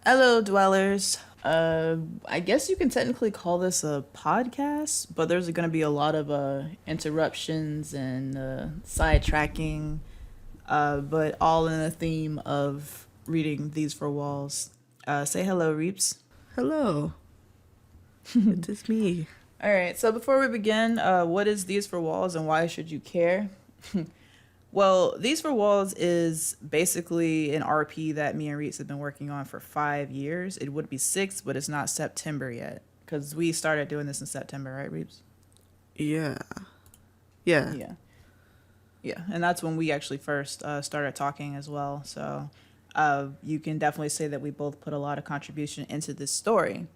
Hello, dwellers. I guess you can technically call this a podcast, but there's going to be a lot of interruptions and sidetracking, but all in the theme of reading These Four Walls. Say hello, Reeps. Hello, it is me. All right, so before we begin, what is These Four Walls and why should you care? Well, These Four Walls is basically an RP that me and Reeds have been working on for 5 years. It would be six, but it's not September yet because we started doing this in September, right, Reeves? Yeah, yeah, Yeah, yeah, and that's when we actually first started talking as well. So you can definitely say that we both put a lot of contribution into this story.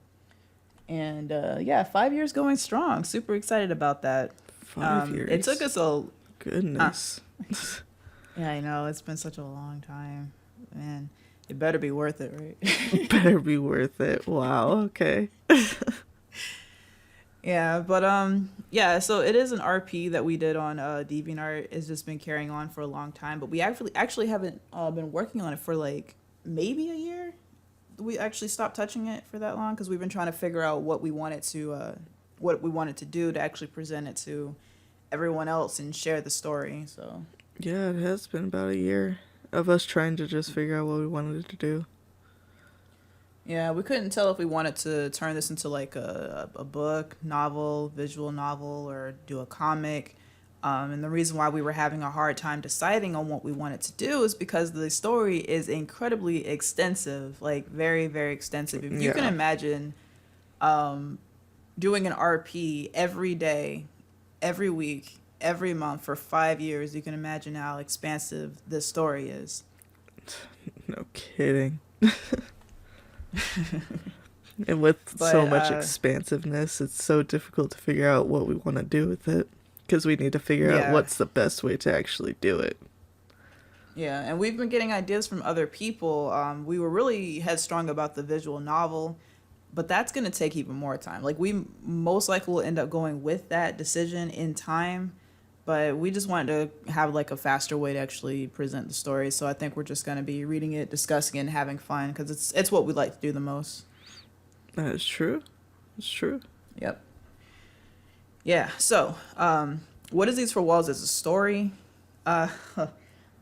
And yeah, 5 years going strong. Super excited about that. 5 years. It took us a Goodness. yeah, I know it's been such a long time, man. It better be worth it, right? Better be worth it. Wow. Okay. Yeah, but yeah. So it is an RP that we did on DeviantArt. It's just been carrying on for a long time, but we actually haven't been working on it for like maybe a year. We actually stopped touching it for that long because we've been trying to figure out what we wanted to do to actually present it to everyone else and share the story. So Yeah, it has been about a year of us trying to just figure out what we wanted to do. yeah, we couldn't tell if we wanted to turn this into like a book, novel, visual novel, or do a comic. And the reason why we were having a hard time deciding on what we wanted to do is because the story is incredibly extensive, like very, very extensive. If you can Yeah. imagine doing an RP every day, every week, every month for 5 years, you can imagine how expansive this story is. No kidding. And with so But much expansiveness, it's so difficult to figure out what we want to do with it because we need to figure out yeah, what's the best way to actually do it. yeah, and we've been getting ideas from other people. We were really headstrong about the visual novel, but that's going to take even more time. Like we most likely will end up going with that decision in time, but we just wanted to have like a faster way to actually present the story. So I think we're just going to be reading it, discussing it, and having fun because it's what we like to do the most. That is true. It's true. Yep. Yeah. So, what is These for Walls as a story? Uh,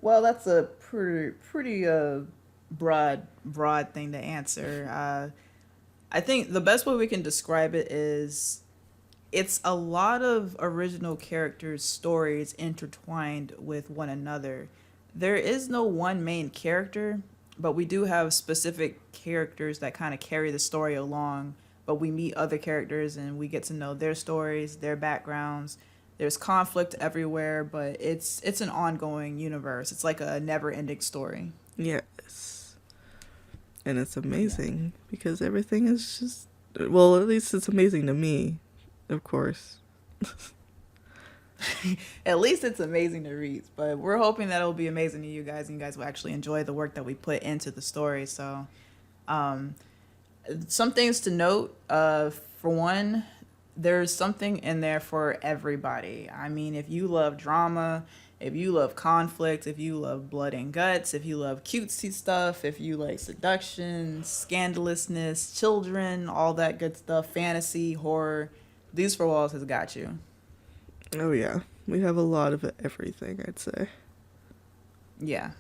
well, that's a pretty broad thing to answer. I think the best way we can describe it is it's a lot of original characters' stories intertwined with one another. There is no one main character, but we do have specific characters that kind of carry the story along. But we meet other characters and we get to know their stories, their backgrounds. There's conflict everywhere, but it's an ongoing universe. It's like a never-ending story. Yes. And it's Yeah. amazing because everything is just, well, at least it's amazing to me, of course. At least it's amazing to read, but we're hoping that it'll be amazing to you guys and you guys will actually enjoy the work that we put into the story. So, um, some things to note. For one, there's something in there for everybody. I mean, if you love drama, if you love conflict, if you love blood and guts, if you love cutesy stuff, if you like seduction, scandalousness, children, all that good stuff, fantasy, horror, These Four Walls has got you. Oh, yeah. We have a lot of everything, I'd say. Yeah.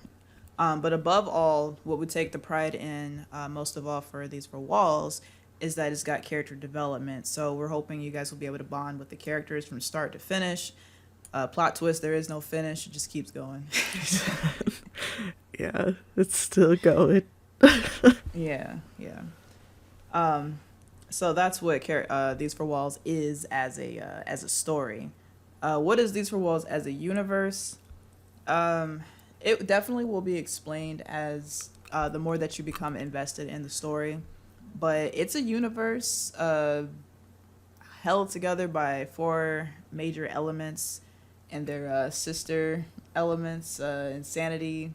But above all, what we take the pride in, most of all for These Four Walls, is that it's got character development. So we're hoping you guys will be able to bond with the characters from start to finish. Plot twist, there is no finish. It just keeps going. Yeah, it's still going. Yeah, yeah. Um, so that's what These Four Walls is as a story. What is These Four Walls as a universe? Um, it definitely will be explained as the more that you become invested in the story. But it's a universe held together by four major elements and their sister elements: insanity,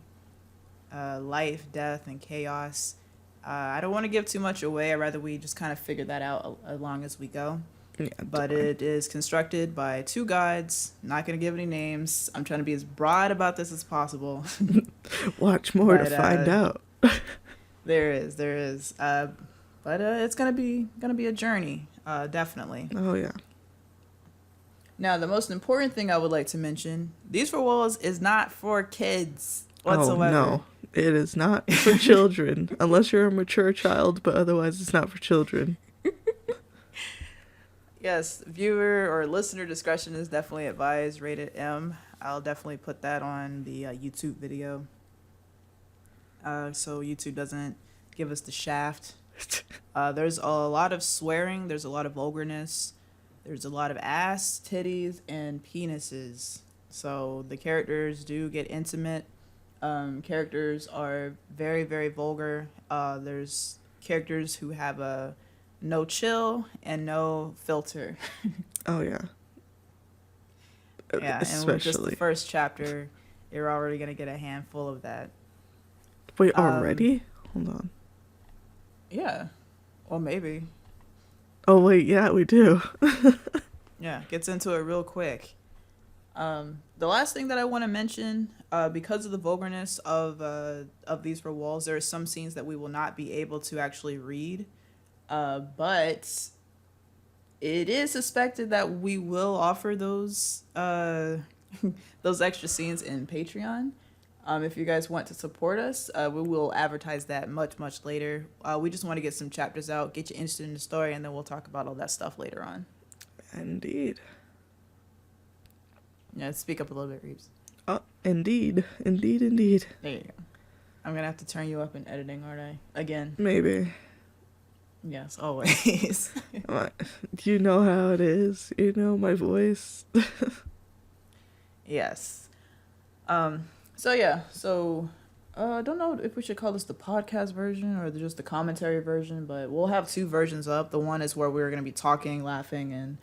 life, death, and chaos. I don't want to give too much away. I'd rather we just kind of figure that out along as we go. Yeah, But don't worry. it is constructed by two gods. Not going to give any names. I'm trying to be as broad about this as possible. Watch more to but find out. There is. But it's gonna be a journey. Definitely. Oh yeah. Now, the most important thing I would like to mention: These Four Walls is not for kids Oh whatsoever. no. It is not for children unless you're a mature child, but otherwise it's not for children. Yes, viewer or listener discretion is definitely advised. Rated M. I'll definitely put that on the YouTube video, so YouTube doesn't give us the shaft. There's a lot of swearing. There's a lot of vulgarness. There's a lot of ass, titties, and penises. So the characters do get intimate. Characters are very, very vulgar. There's characters who have a no chill and no filter. Oh yeah. Yeah, and with just the Especially. first chapter, you're already gonna get a handful of that. Wait, Um, already? Hold on. yeah, or maybe. Oh wait, yeah, we do. Yeah, gets into it real quick. The last thing that I want to mention, because of the vulgarness of these four walls, there are some scenes that we will not be able to actually read, but it is suspected that we will offer those those extra scenes in Patreon. If you guys want to support us, we will advertise that much later. We just want to get some chapters out, get you interested in the story, and then we'll talk about all that stuff later on. Indeed. Yeah, speak up a little bit, Reeves. Oh, indeed. Indeed, indeed. There you go. I'm gonna have to turn you up in editing, aren't I? Again. Maybe. Yes, always. You know how it is. You know my voice. Yes. So yeah. So I don't know if we should call this the podcast version or just the commentary version, but we'll have two versions up. The one is where we're gonna be talking, laughing, and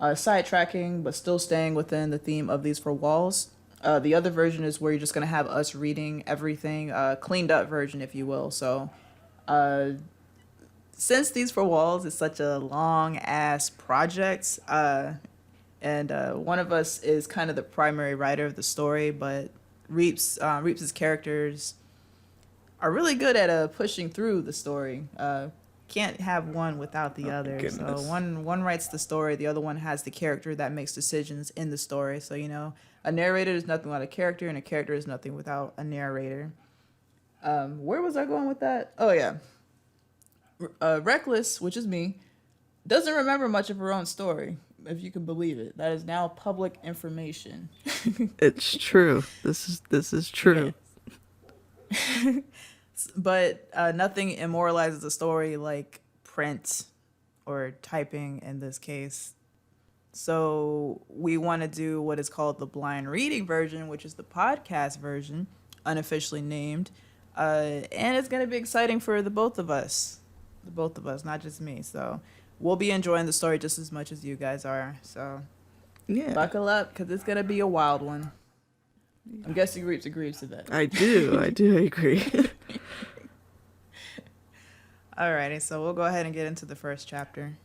sidetracking, but still staying within the theme of these four walls. The other version is where you're just gonna have us reading everything, cleaned up version, if you will. So, since these four walls is such a long ass project, and one of us is kind of the primary writer of the story, but Reaps's characters are really good at pushing through the story. Can't have one without the other. So Goodness. one writes the story, the other one has the character that makes decisions in the story. So a narrator is nothing without a character, and a character is nothing without a narrator. Where was I going with that? Oh yeah, Reckless, which is me, doesn't remember much of her own story. If you can believe it, that is now public information. It's true. This is true. But nothing immortalizes a story like print or typing in this case. So we want to do what is called the blind reading version, which is the podcast version, unofficially named. And it's going to be exciting for the both of us. The both of us, not just me. So we'll be enjoying the story just as much as you guys are. So Yeah. buckle up, because it's going to be a wild one. I'm guessing Reeps agrees to that. I do agree. Alrighty, so we'll go ahead and get into the first chapter.